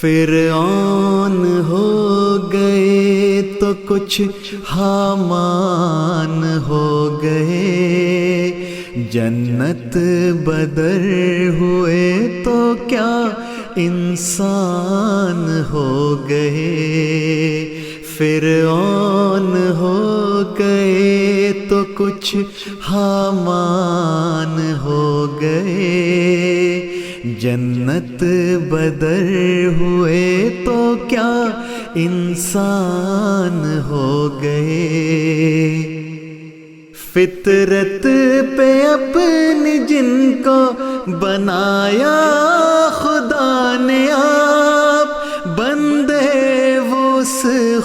فرعون ہو گئے تو کچھ حامان ہو گئے، جنت بدر ہوئے تو کیا انسان ہو گئے۔ فرعون ہو گئے تو کچھ حامان ہو گئے، جنت بدر ہوئے تو کیا انسان ہو گئے۔ فطرت پہ اپنی جن کو بنایا خدا نے آپ، بندے وہ اس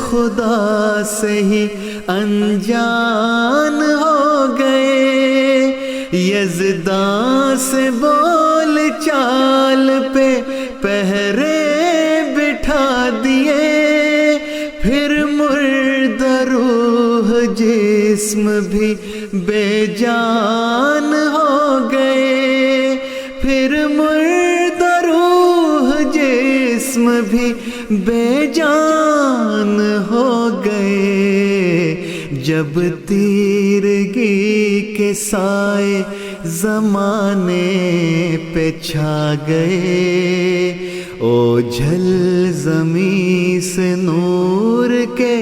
خدا سے ہی انجان ہو گئے۔ یزداں سے بول چال پہ پہرے بٹھا دیے، پھر مردہ روح جسم بھی بے جان ہو گئے، پھر مردہ روح جسم بھی بے جان ہو گئے۔ جب تیرگی کے سائے زمانے پہ چھا گئے، اوجھل زمیں سے نور کے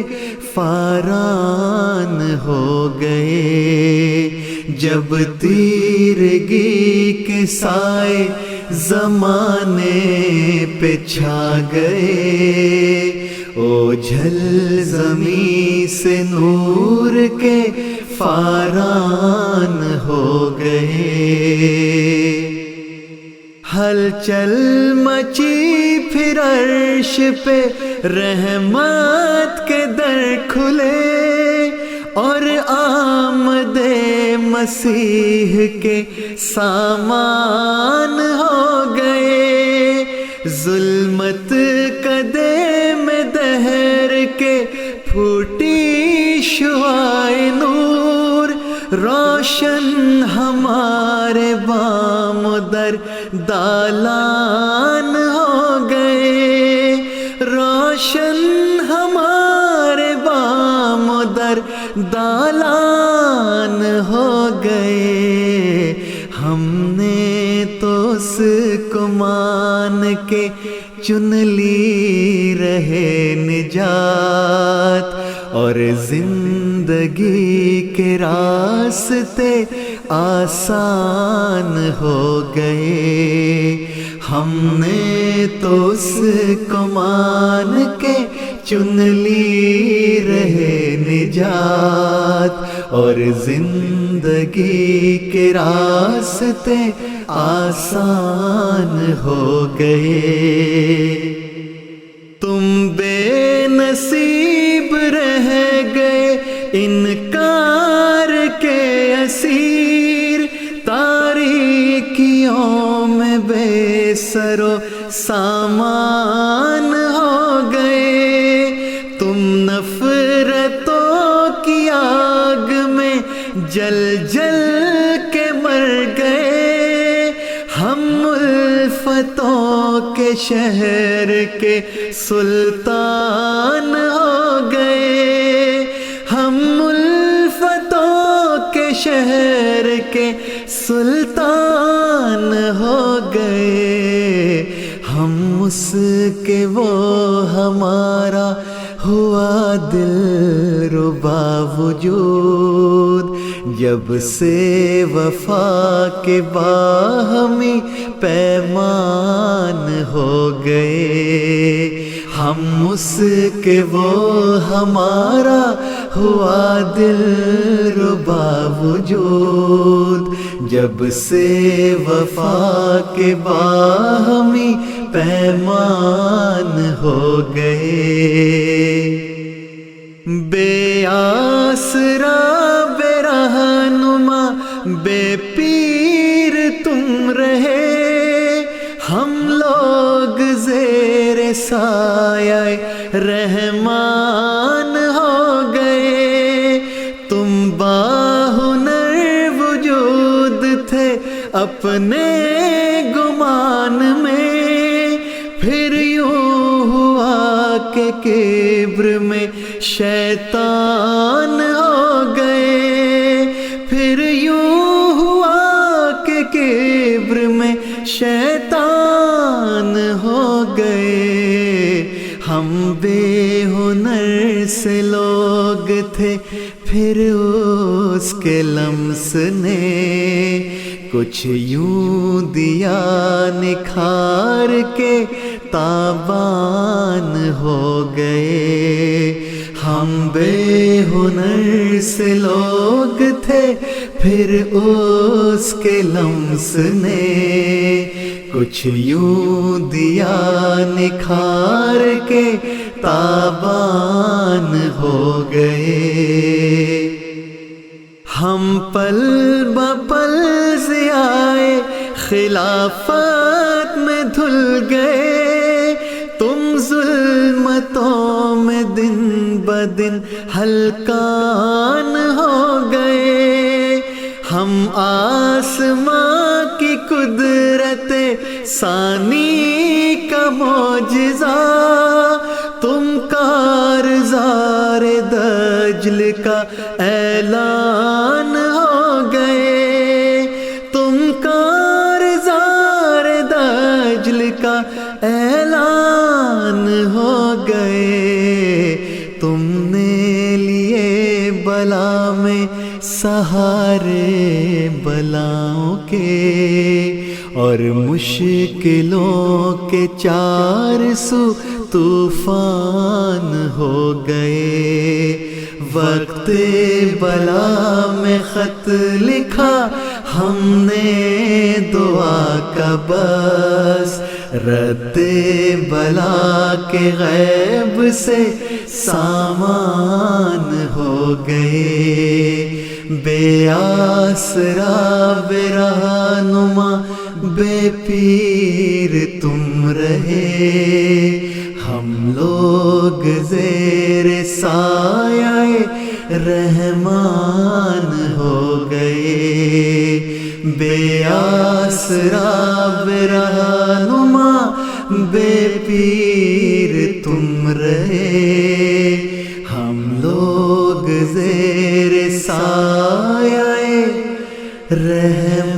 فاران ہو گئے۔ جب تیرگی کے سائے زمانے پہ چھا گئے، اوجھل زمیں سے نور کے فاران ہو گئے۔ ہلچل مچی پھر عرش پہ رحمت کے در کھلے، اور آمد مسیح کے سامان ہو گئے۔ ظلمت کدے میں دہر کے پھوٹی شعاع نور، روشن ہمارے بام در دالان ہو گئے، روشن ہمارے بام در دالان ہو گئے۔ ہم نے تو اس کو مان کے چن لی رہے نجات، اور زندگی کے راستے آسان ہو گئے۔ ہم نے تو اس کو مان کے چن لی رہے نجات، اور زندگی کے راستے آسان ہو گئے۔ تم بے نصیب رہ گئے انکار کے اسیر، تاریکیوں میں بے سر و سامان ہو گئے۔ تم نفرتوں کی آگ میں جل جل کے مر گئے، ہم الفتوں کے شہر کے سلطان ہو گئے، ہم الفتوں کے شہر کے سلطان ہو گئے۔ ہم اس کے وہ ہمارا ہوا دل ربا وجود، جب سے وفا کے باہمی پیمان ہو گئے۔ ہم اس کے وہ ہمارا ہوا دل ربا وجود، جب سے وفا کے باہمی پیمان ہو گئے۔ بے آسرا بے رہنما بے پیر تم رہے، ہم لوگ زیر سایہ رحمان ہو گئے۔ تم باہنر وجود تھے اپنے گمان میں، پھر یوں کہ کبر میں شیطان ہو گئے، پھر یوں ہوا کہ کبر میں شیطان ہو گئے۔ ہم بے ہنر سے لوگ تھے، پھر اس کے لمس نے کچھ یوں دیا نکھار کے تابان ہو گئے۔ ہم بے ہنر سے لوگ تھے، پھر اس کے لمس نے کچھ یوں دیا نکھار کے تابان ہو گئے۔ ہم پل بپل ضیائے خلافت میں دھل گئے، تم ظلمتوں میں دن بدن ہلکان ہو گئے۔ ہم آسماں کی قدرت ثانی کا معجزہ، تم کارزار دجل کا اعلان ہو گئے، تم کارزار دجل کا اعلان ہو گئے۔ تم نے لیے بلا میں سہارے بلاؤں کے، اور مشکلوں کے چار سو طوفان ہو گئے۔ وقت بلا میں خط لکھا ہم نے دعا کا، بس رد بلا کے غیب سے سامان ہو گئے۔ بے آسرا بے رہنما بے پیر تم رہے، ہم لوگ زیر سایہ رحمان ہو گئے۔ بے آسرا بے رہنما بے پیر تم رہے، ہم لوگ زیر سایہ رحمان